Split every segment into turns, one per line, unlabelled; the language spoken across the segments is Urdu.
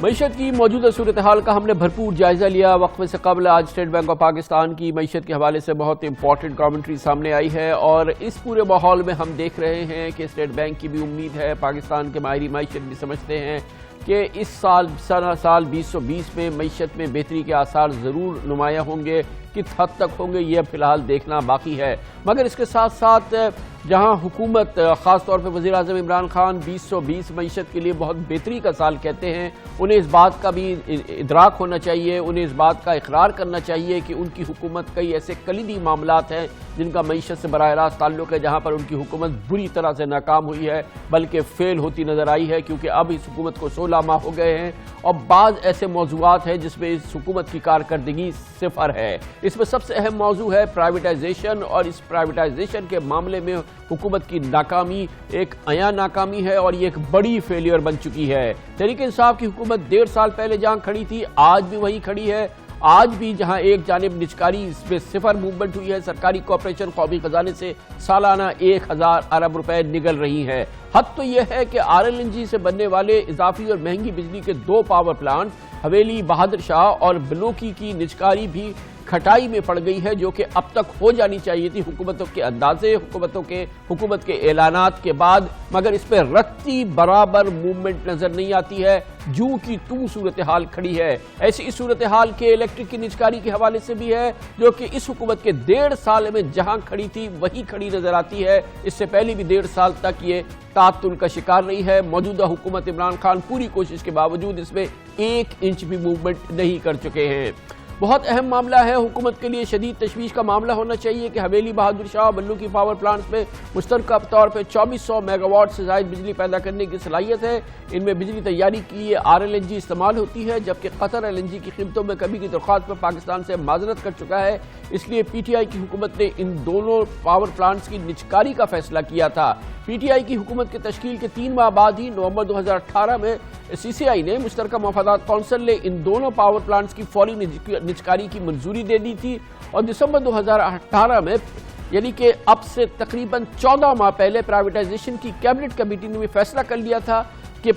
معیشت کی موجودہ صورتحال کا ہم نے بھرپور جائزہ لیا۔ وقفے سے قبل آج اسٹیٹ بینک آف پاکستان کی معیشت کے حوالے سے بہت امپورٹنٹ کامنٹری سامنے آئی ہے، اور اس پورے ماحول میں ہم دیکھ رہے ہیں کہ اسٹیٹ بینک کی بھی امید ہے، پاکستان کے ماہرین معیشت بھی سمجھتے ہیں کہ اس سال 2020 میں معیشت میں بہتری کے آثار ضرور نمایاں ہوں گے۔ کس حد تک ہوں گے یہ فی الحال دیکھنا باقی ہے، مگر اس کے ساتھ ساتھ جہاں حکومت خاص طور پہ وزیر اعظم عمران خان 2020 معیشت کے لیے بہت بہتری کا سال کہتے ہیں، انہیں اس بات کا بھی ادراک ہونا چاہیے، انہیں اس بات کا اقرار کرنا چاہیے کہ ان کی حکومت کئی ایسے کلیدی معاملات ہیں جن کا معیشت سے براہ راست تعلق ہے، جہاں پر ان کی حکومت بری طرح سے ناکام ہوئی ہے بلکہ فیل ہوتی نظر آئی ہے، کیونکہ اب اس حکومت کو 16 ماہ ہو گئے ہیں اور بعض ایسے موضوعات ہیں جس میں اس حکومت کی کارکردگی صفر ہے۔ اس میں سب سے اہم موضوع ہے پرائیویٹائزیشن، اور اس پرائیویٹائزیشن کے معاملے میں حکومت کی ناکامی ایک عیاں ناکامی ہے اور یہ ایک بڑی فیلیئر بن چکی ہے۔ تحریک انصاف کی حکومت 1.5 سال پہلے جہاں کھڑی تھی آج بھی وہیں کھڑی ہے۔ آج بھی جہاں ایک جانب نجکاری اس میں صفر موومنٹ ہوئی ہے، سرکاری کارپوریشن قومی خزانے سے سالانہ 1000 ارب روپے نگل رہی ہے۔ حد تو یہ ہے کہ RLNG سے بننے والے اضافی اور مہنگی بجلی کے 2 پاور پلانٹ حویلی، بہادر شاہ اور بلوکی کی نجکاری بھی کھٹائی میں پڑ گئی ہے، جو کہ اب تک ہو جانی چاہیے تھی حکومتوں کے اندازے، حکومت کے اعلانات کے بعد، مگر اس پہ رتی برابر موومنٹ نظر نہیں آتی ہے۔ جو کی تو صورتحال کھڑی ہے۔ ایسی صورتحال کے الیکٹرک کی نجکاری کے حوالے سے بھی ہے، جو کہ اس حکومت کے 1.5 سال میں جہاں کھڑی تھی وہی کھڑی نظر آتی ہے۔ اس سے پہلے بھی 1.5 سال تک یہ تعطل کا شکار رہی ہے۔ موجودہ حکومت عمران خان پوری کوشش کے باوجود اس میں 1 انچ بھی موومنٹ نہیں کر چکے ہیں۔ بہت اہم معاملہ ہے، حکومت کے لیے شدید تشویش کا معاملہ ہونا چاہیے کہ حویلی، بہادر شاہ اور بلو کی پاور پلانٹس میں مشترکہ طور پہ 2400 میگا واٹ سے زائد بجلی پیدا کرنے کی صلاحیت ہے۔ ان میں بجلی تیاری کے لیے RLNG استعمال ہوتی ہے، جبکہ قطر LNG کی قیمتوں میں کمی کی درخواست پر پاکستان سے معذرت کر چکا ہے۔ اس لیے PTI کی حکومت نے ان دونوں پاور پلانٹس کی نجکاری کا فیصلہ کیا تھا۔ PTI کی حکومت کے تشکیل کے 3 ماہ بعد ہی نومبر 2018 میں CCI نے مشترکہ مفادات کونسل نے ان دونوں پاور پلانٹس کی فوری نجکاری کی منظوری دے دی تھی، اور دسمبر 2018 میں یعنی کہ اب سے تقریباً 14 ماہ پہلے پرائیویٹائزیشن کی کیبنٹ کمیٹی نے بھی فیصلہ کر لیا تھا کہ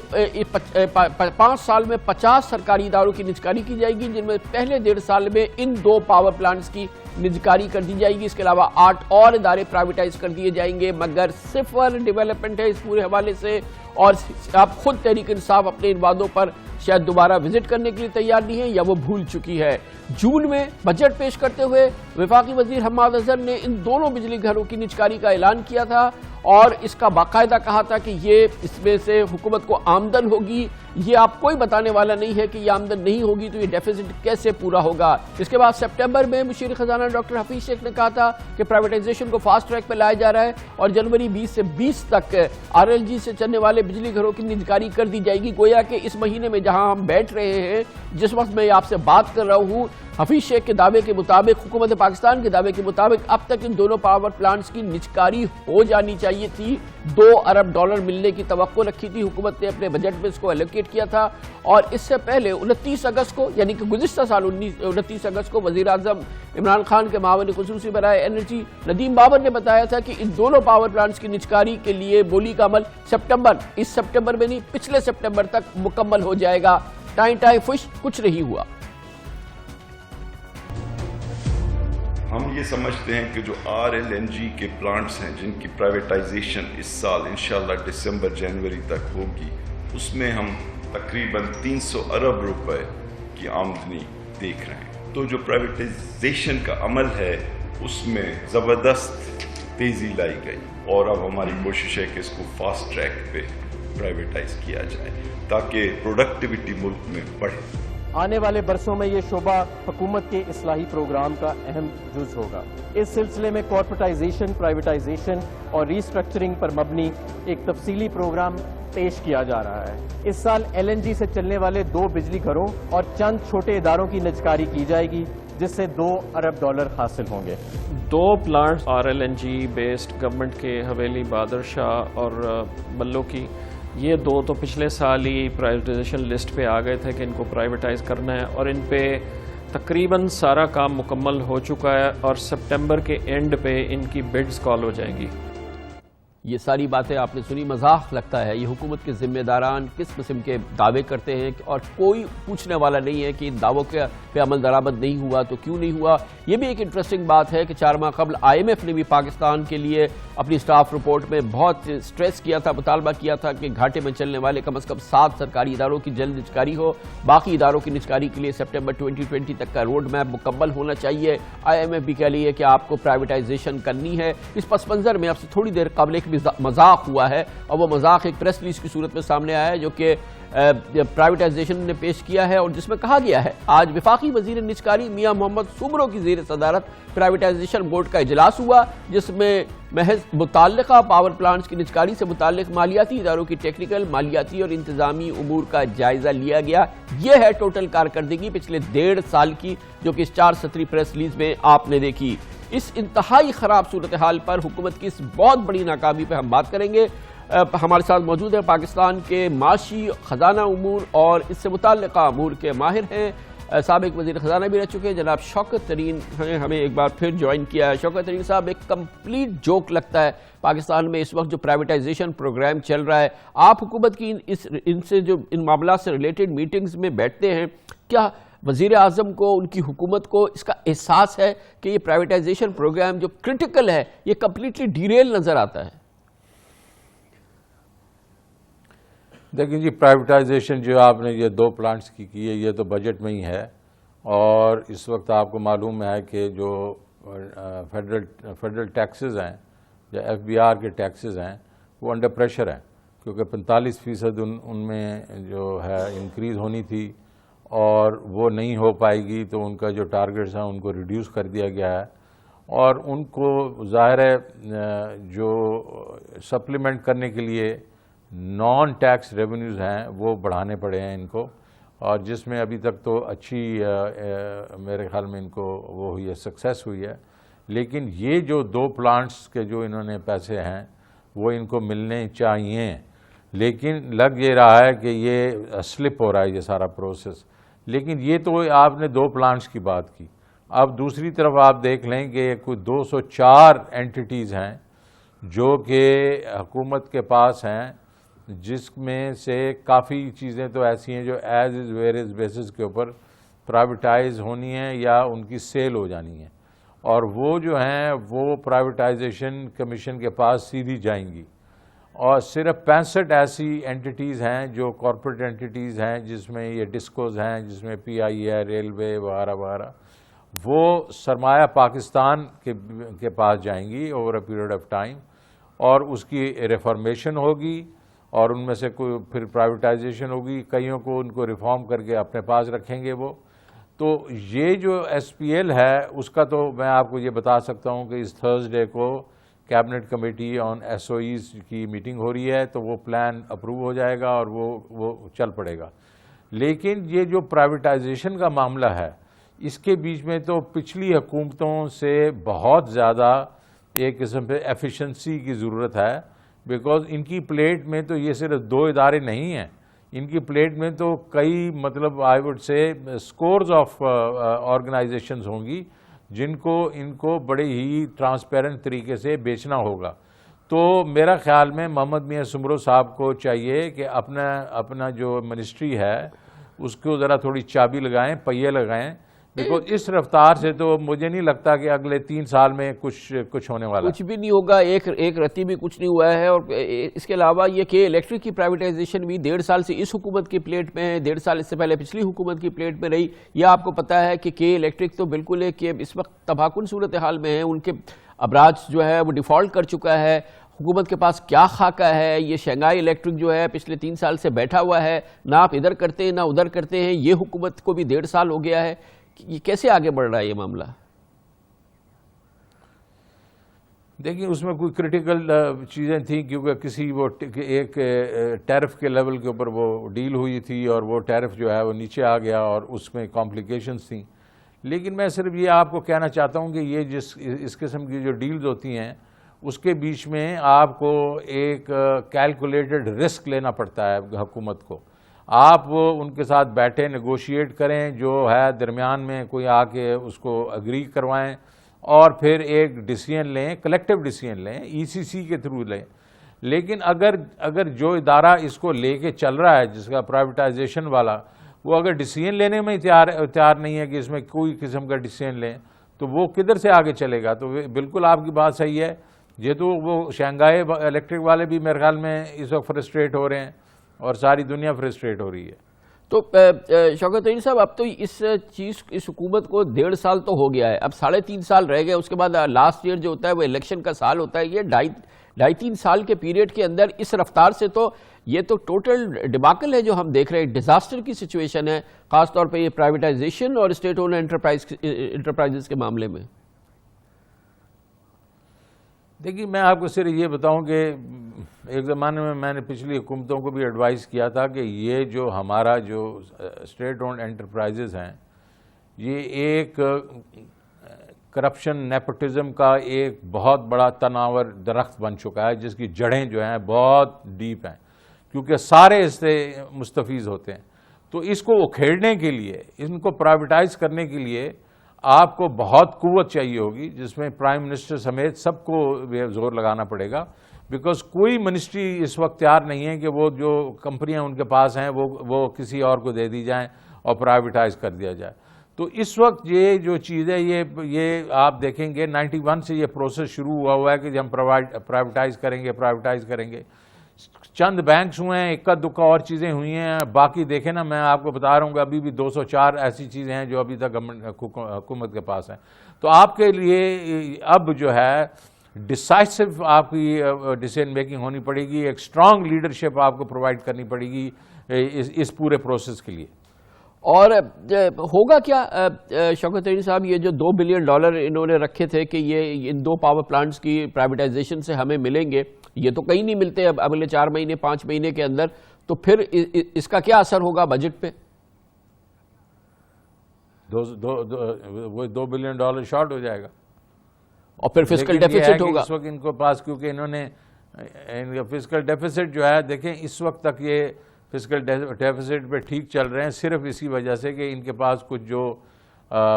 5 سال میں 50 سرکاری اداروں کی نجکاری کی جائے گی، جن میں پہلے 1.5 سال میں ان 2 پاور پلانٹس کی نجکاری کر دی جائے گی۔ اس کے علاوہ 8 اور ادارے پرائیویٹائز کر دیے جائیں گے، مگر صفر ڈیولپمنٹ ہے اس پورے حوالے سے، اور اب خود تحریک انصاف اپنے ان وعدوں پر شاید دوبارہ وزٹ کرنے کے لیے تیار نہیں ہے یا وہ بھول چکی ہے۔ جون میں بجٹ پیش کرتے ہوئے وفاقی وزیر حماد اظہر نے ان دونوں بجلی گھروں کی نجکاری کا اعلان کیا تھا، اور اس کا باقاعدہ کہا تھا کہ یہ اس میں سے حکومت کو آمدن ہوگی۔ یہ آپ کوئی بتانے والا نہیں ہے کہ یہ آمدن نہیں ہوگی تو یہ ڈیفیسٹ کیسے پورا ہوگا۔ اس کے بعد سپٹمبر میں مشیر خزانہ ڈاکٹر حفیظ شیخ نے کہا تھا کہ پرائیویٹائزیشن کو فاسٹ ٹریک پہ لایا جا رہا ہے، اور جنوری 20 سے 20 تک RLG سے چلنے والے بجلی گھروں کی نجکاری کر دی جائے گی۔ گویا کہ اس مہینے میں جہاں ہم بیٹھ رہے ہیں، جس وقت میں آپ سے بات کر رہا ہوں، حفیظ شیخ کے دعوے کے مطابق، حکومت پاکستان کے دعوے کے مطابق اب تک ان دونوں پاور پلانٹس کی نجکاری ہو جانی چاہیے تھی۔ $2 ارب ملنے کی توقع رکھی تھی حکومت نے، اپنے بجٹ میں اس کو ایلوکیٹ کیا تھا، اور اس سے پہلے 29 اگست کو یعنی کہ گزشتہ سال 29 اگست کو وزیر اعظم عمران خان کے معاون خصوصی برائے انرجی ندیم بابر نے بتایا تھا کہ ان دونوں پاور پلانٹس کی نجکاری کے لیے بولی کا عمل اس سپٹمبر میں نہیں، پچھلے سپٹمبر تک مکمل ہو جائے گا۔ ٹائیں فش کچھ نہیں ہوا۔
ہم یہ سمجھتے ہیں کہ جو RLNG کے پلانٹس ہیں جن کی پرائیویٹائزیشن اس سال انشاءاللہ دسمبر جنوری تک ہوگی، اس میں ہم تقریباً 300 ارب روپے کی آمدنی دیکھ رہے ہیں۔ تو جو پرائیویٹائزیشن کا عمل ہے اس میں زبردست تیزی لائی گئی، اور اب ہماری کوشش ہے کہ اس کو فاسٹ ٹریک پہ پرائیویٹائز کیا جائے تاکہ پروڈکٹیوٹی ملک میں بڑھے۔
آنے والے برسوں میں یہ شعبہ حکومت کے اصلاحی پروگرام کا اہم جز ہوگا۔ اس سلسلے میں کارپوریٹائزیشن، پرائیویٹائزیشن اور ریسٹرکچرنگ پر مبنی ایک تفصیلی پروگرام پیش کیا جا رہا ہے۔ اس سال LNG سے چلنے والے 2 بجلی گھروں اور چند چھوٹے اداروں کی نجکاری کی جائے گی، جس سے $2 ارب حاصل ہوں گے۔
2 پلانٹس RLNG بیسڈ گورنمنٹ کے حویلی، بہادر شاہ اور بلو کی، یہ 2 تو پچھلے سال ہی پرائیویٹائزیشن لسٹ پہ آ گئے تھے کہ ان کو پرائیویٹائز کرنا ہے، اور ان پہ تقریباً سارا کام مکمل ہو چکا ہے، اور سپٹمبر کے اینڈ پہ ان کی بڈز کال ہو جائیں گی۔
یہ ساری باتیں آپ نے سنی، مذاق لگتا ہے. یہ حکومت کے ذمہ داران کس قسم کے دعوے کرتے ہیں اور کوئی پوچھنے والا نہیں ہے کہ ان دعووں پہ عمل درآمد نہیں ہوا تو کیوں نہیں ہوا. یہ بھی ایک انٹرسٹنگ بات ہے کہ 4 ماہ قبل IMF نے بھی پاکستان کے لیے اپنی سٹاف رپورٹ میں بہت سٹریس کیا تھا، مطالبہ کیا تھا کہ گھاٹے میں چلنے والے کم از کم 7 سرکاری اداروں کی جلد نجکاری ہو. باقی اداروں کی نجکاری کے لیے سپٹمبر 2020 تک کا روڈ میپ مکمل ہونا چاہیے. IMF بھی کہہ رہی ہے کہ آپ کو پرائیویٹائزیشن کرنی ہے. اس پس منظر میں اب سے تھوڑی دیر قبل ایک مذاق ہوا ہے، اور وہ مذاق ایک پریس ریلیز کی صورت میں سامنے آیا ہے جو کہ پرائیویٹائزیشن نے پیش کیا ہے، اور جس میں کہا گیا ہے آج وفاقی وزیر نجکاری میاں محمد سمرو کی زیر صدارت پرائیویٹائزیشن بورڈ کا اجلاس ہوا، جس میں محض متعلقہ پاور پلانٹس کی نجکاری سے متعلق مالیاتی اداروں کی ٹیکنیکل، مالیاتی اور انتظامی امور کا جائزہ لیا گیا. یہ ہے ٹوٹل کارکردگی پچھلے 1.5 سال کی، جو کہ اس 4 سطری پریس ریلیز میں آپ نے دیکھی. اس انتہائی خراب صورتحال پر حکومت کی اس بہت بڑی ناکامی پہ ہم بات کریں گے. ہمارے ساتھ موجود ہیں پاکستان کے معاشی، خزانہ امور اور اس سے متعلقہ امور کے ماہر ہیں. سابق وزیر خزانہ بھی رہ چکے ہیں جناب شوکت ترین ہیں، ہمیں ایک بار پھر جوائن کیا ہے. شوکت ترین صاحب، ایک کمپلیٹ جوک لگتا ہے پاکستان میں اس وقت جو پرائیویٹائزیشن پروگرام چل رہا ہے. آپ حکومت کی ان سے جو ان معاملات سے ریلیٹڈ میٹنگز میں بیٹھتے ہیں، کیا وزیر اعظم کو، ان کی حکومت کو اس کا احساس ہے کہ یہ پرائیویٹائزیشن پروگرام جو کرٹیکل ہے یہ کمپلیٹلی ڈیریل نظر آتا ہے؟
دیکھیں جی، پرائیویٹائزیشن جو آپ نے یہ 2 پلانٹس کی ہے، یہ تو بجٹ میں ہی ہے، اور اس وقت آپ کو معلوم ہے کہ جو فیڈرل ٹیکسز ہیں یا FBR کے ٹیکسز ہیں وہ انڈر پریشر ہیں، کیونکہ 45% ان میں جو ہے انکریز ہونی تھی، اور وہ نہیں ہو پائے گی، تو ان کا جو ٹارگٹس ہیں ان کو ریڈیوس کر دیا گیا ہے، اور ان کو ظاہر ہے جو سپلیمنٹ کرنے کے لیے نان ٹیکس ریونیوز ہیں وہ بڑھانے پڑے ہیں ان کو، اور جس میں ابھی تک تو اچھی میرے خیال میں ان کو وہ ہوئی ہے، سکسیس ہوئی ہے. لیکن یہ جو 2 پلانٹس کے جو انہوں نے پیسے ہیں وہ ان کو ملنے چاہیے، لیکن لگ یہ رہا ہے کہ یہ سلپ ہو رہا ہے یہ سارا پروسیس. لیکن یہ تو آپ نے 2 پلانٹس کی بات کی. اب دوسری طرف آپ دیکھ لیں کہ کوئی 204 اینٹیٹیز ہیں جو کہ حکومت کے پاس ہیں، جس میں سے کافی چیزیں تو ایسی ہیں جو as is where is basis کے اوپر پرائیویٹائز ہونی ہیں یا ان کی سیل ہو جانی ہے، اور وہ جو ہیں وہ پرائیویٹائزیشن کمیشن کے پاس سیدھی جائیں گی. اور صرف 65 ایسی اینٹیٹیز ہیں جو کارپوریٹ اینٹیٹیز ہیں، جس میں یہ ڈسکوز ہیں، جس میں PI ہے، ریلوے وغیرہ وغیرہ، وہ سرمایہ پاکستان کے پاس جائیں گی over a period of time, اور اس کی ریفارمیشن ہوگی، اور ان میں سے کوئی پھر پرائیویٹائزیشن ہوگی. کئیوں کو ان کو ریفارم کر کے اپنے پاس رکھیں گے وہ. تو یہ جو SPL ہے اس کا تو میں آپ کو یہ بتا سکتا ہوں کہ اس تھرسڈے کو کیبنٹ کمیٹی آن SOEs کی میٹنگ ہو رہی ہے، تو وہ پلان اپروو ہو جائے گا اور وہ چل پڑے گا. لیکن یہ جو پرائیویٹائزیشن کا معاملہ ہے، اس کے بیچ میں تو پچھلی حکومتوں سے بہت زیادہ ایک قسم پہ ایفیشنسی کی ضرورت ہے، بیکاز ان کی پلیٹ میں تو یہ صرف 2 ادارے نہیں ہیں، ان کی پلیٹ میں تو کئی مطلب I would say scores of organizations ہوں گی جن کو ان کو بڑے ہی ٹرانسپیرنٹ طریقے سے بیچنا ہوگا. تو میرا خیال میں محمد میاں سمرو صاحب کو چاہیے کہ اپنا جو منسٹری ہے اس کو ذرا تھوڑی چابی لگائیں، پہیے لگائیں، بیکاز اس رفتار سے تو مجھے نہیں لگتا کہ اگلے 3 سال میں کچھ ہونے والا،
کچھ بھی نہیں ہوگا. ایک رتی بھی کچھ نہیں ہوا ہے. اور اس کے علاوہ یہ کہ الیکٹرک کی پرائیویٹائزیشن بھی 1.5 سال سے اس حکومت کی پلیٹ میں ہے، 1.5 سال اس سے پہلے پچھلی حکومت کی پلیٹ میں رہی. یہ آپ کو پتا ہے کہ الیکٹرک تو بالکل ہے کہ اس وقت تباہ کن صورتحال میں ہے، ان کے ابراج جو ہے وہ ڈیفالٹ کر چکا ہے. حکومت کے پاس کیا خاکہ ہے؟ یہ شنگھائی الیکٹرک جو ہے پچھلے 3 سال سے بیٹھا ہوا ہے، نہ آپ ادھر کرتے ہیں نہ ادھر کرتے ہیں. یہ حکومت کو بھی 1.5 سال ہو گیا ہے. یہ کیسے آگے بڑھ رہا ہے یہ معاملہ؟
دیکھیں اس میں کوئی کرٹیکل چیزیں تھیں، کیونکہ وہ ایک ٹیرف کے لیول کے اوپر وہ ڈیل ہوئی تھی، اور وہ ٹیرف جو ہے وہ نیچے آ گیا اور اس میں کمپلیکیشنز تھیں. لیکن میں صرف یہ آپ کو کہنا چاہتا ہوں کہ یہ اس قسم کی جو ڈیلز ہوتی ہیں اس کے بیچ میں آپ کو ایک کیلکولیٹڈ رسک لینا پڑتا ہے حکومت کو. آپ ان کے ساتھ بیٹھے نیگوشیٹ کریں، جو ہے درمیان میں کوئی آ کے اس کو اگری کروائیں، اور پھر ایک ڈیسیژن لیں، کلیکٹیو ڈیسیژن لیں، ECC کے تھرو لیں. لیکن اگر جو ادارہ اس کو لے کے چل رہا ہے جس کا پرائیویٹائزیشن والا، وہ اگر ڈیسیژن لینے میں تیار نہیں ہے کہ اس میں کوئی قسم کا ڈیسیژن لیں، تو وہ کدھر سے آگے چلے گا؟ تو بالکل آپ کی بات صحیح ہے، یہ تو وہ شنگھائی الیکٹرک والے بھی میرے خیال میں اس وقت فرسٹریٹ ہو رہے ہیں اور ساری دنیا فرسٹریٹ ہو رہی ہے۔
تو شوکت ترین صاحب، اب تو اس حکومت کو 1.5 سال تو ہو گیا ہے، اب 3.5 سال رہ گئے، اس کے بعد لاسٹ ایئر جو ہوتا ہے وہ الیکشن کا سال ہوتا ہے۔ یہ 2.5-3 سال کے پیریڈ کے اندر اس رفتار سے تو یہ تو ٹوٹل ڈیباکل ہے جو ہم دیکھ رہے ہیں، ڈیزاسٹر کی سچویشن ہے، خاص طور پہ یہ پرائیویٹائزیشن اور اسٹیٹ اونڈ انٹرپرائزز کے معاملے میں۔
دیکھیے، میں آپ کو صرف یہ بتاؤں کہ ایک زمانے میں نے پچھلی حکومتوں کو بھی ایڈوائز کیا تھا کہ یہ جو ہمارا جو اسٹیٹ اونڈ انٹرپرائزز ہیں، یہ ایک کرپشن نیپوٹزم کا ایک بہت بڑا تناور درخت بن چکا ہے، جس کی جڑیں جو ہیں بہت ڈیپ ہیں، کیونکہ سارے اس سے مستفیض ہوتے ہیں۔ تو اس کو اکھیڑنے کے لیے، ان کو پرائیویٹائز کرنے کے لیے آپ کو بہت قوت چاہیے ہوگی، جس میں پرائم منسٹر سمیت سب کو زور لگانا پڑے گا، بیکاز کوئی منسٹری اس وقت تیار نہیں ہے کہ وہ جو کمپنیاں ان کے پاس ہیں وہ کسی اور کو دے دی جائیں اور پرائیویٹائز کر دیا جائے۔ تو اس وقت یہ جو چیز ہے، یہ آپ دیکھیں گے 91 سے یہ پروسیس شروع ہوا ہے کہ ہم پرائیویٹائز کریں گے۔ چند بینکس ہوئے ہیں، اکا دکا اور چیزیں ہوئی ہیں، باقی دیکھیں نا، میں آپ کو بتا رہا ہوں کہ ابھی بھی 204 ایسی چیزیں ہیں جو ابھی تک حکومت کے پاس ہیں۔ تو آپ کے لیے اب جو ہے ڈیسائسو آپ کی ڈیسیژن میکنگ ہونی پڑے گی، ایک اسٹرانگ لیڈرشپ آپ کو پرووائڈ کرنی پڑے گی اس پورے پروسیس کے لیے۔
اور ہوگا کیا شوکت ترین صاحب، یہ جو $2 بلین انہوں نے رکھے تھے کہ یہ ان 2 پاور پلانٹس کی پرائیویٹائزیشن سے ہمیں ملیں گے، یہ تو کہیں نہیں ملتے اب اگلے 4 مہینے 5 مہینے کے اندر، تو پھر اس کا کیا اثر ہوگا بجٹ پہ؟
وہ $2 بلین شارٹ ہو جائے گا،
اور پھر فسکل ڈیفیسٹ ہوگا
اس وقت ان کو پاس، کیونکہ انہوں نے فسکل ڈیفیسٹ جو ہے، دیکھیں اس وقت تک یہ فسکل ڈیفیسٹ پہ ٹھیک چل رہے ہیں، صرف اسی وجہ سے کہ ان کے پاس کچھ جو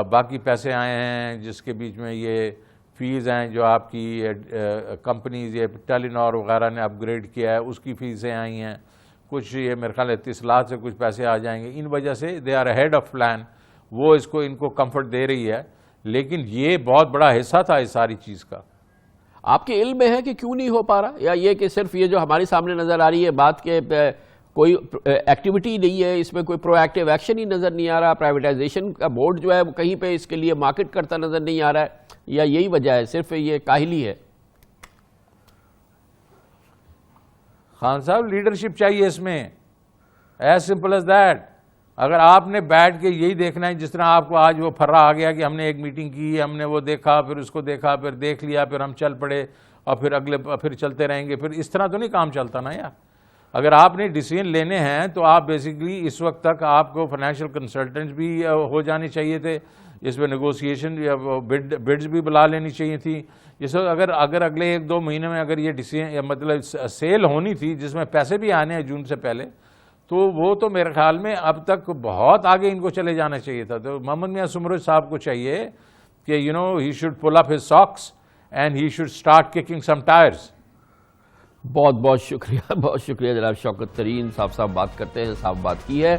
باقی پیسے آئے ہیں، جس کے بیچ میں یہ فیس ہیں جو آپ کی کمپنیز، یہ ٹیلی نار وغیرہ نے اپ گریڈ کیا ہے، اس کی فیسیں آئی ہیں، کچھ یہ میرے خیال ہے اتصالات سے کچھ پیسے آ جائیں گے، ان وجہ سے they are head of plan, وہ ان کو کمفرٹ دے رہی ہے، لیکن یہ بہت بڑا حصہ تھا اس ساری چیز کا۔
آپ کے علم میں ہے کہ کیوں نہیں ہو پا رہا، یا یہ کہ صرف یہ جو ہمارے سامنے نظر آ رہی ہے بات کہ کوئی ایکٹیویٹی نہیں ہے، اس میں کوئی پرو ایکٹیو ایکشن ہی نظر نہیں آ رہا، پرائیویٹائزیشن کا بورڈ جو ہے وہ کہیں پہ اس کے لیے مارکیٹ کرتا نظر نہیں آ رہا ہے، یا یہی وجہ ہے، صرف یہ کاہلی ہے؟
خان صاحب، لیڈرشپ چاہیے اس میں، ایز سمپل ایز دیٹ۔ اگر آپ نے بیٹھ کے یہی دیکھنا ہے، جس طرح آپ کو آج وہ پھرا آ گیا کہ ہم نے ایک میٹنگ کی، ہم نے وہ دیکھا، پھر اس کو دیکھا، پھر دیکھ لیا، پھر ہم چل پڑے اور پھر چلتے رہیں گے، پھر اس طرح تو نہیں کام چلتا نا یار۔ اگر آپ نے ڈیسیژن لینے ہیں تو آپ بیسیکلی اس وقت تک آپ کو فائنینشیل کنسلٹنٹس بھی ہو جانے چاہیے تھے، اس میں نیگوسیشن یا بڈز بھی بلا لینی چاہیے تھی۔ اس وقت اگر اگلے 1-2 مہینے میں اگر یہ ڈیسیژن مطلب سیل ہونی تھی جس میں پیسے بھی آنے ہیں جون سے پہلے، تو وہ تو میرے خیال میں اب تک بہت آگے ان کو چلے جانا چاہیے تھا۔ تو محمد میاں سمرج صاحب کو چاہیے کہ he should pull up his socks and he should start kicking some tyres.
بہت بہت شکریہ جناب شوکت ترین صاحب بات کرتے ہیں، صاحب بات کی ہے۔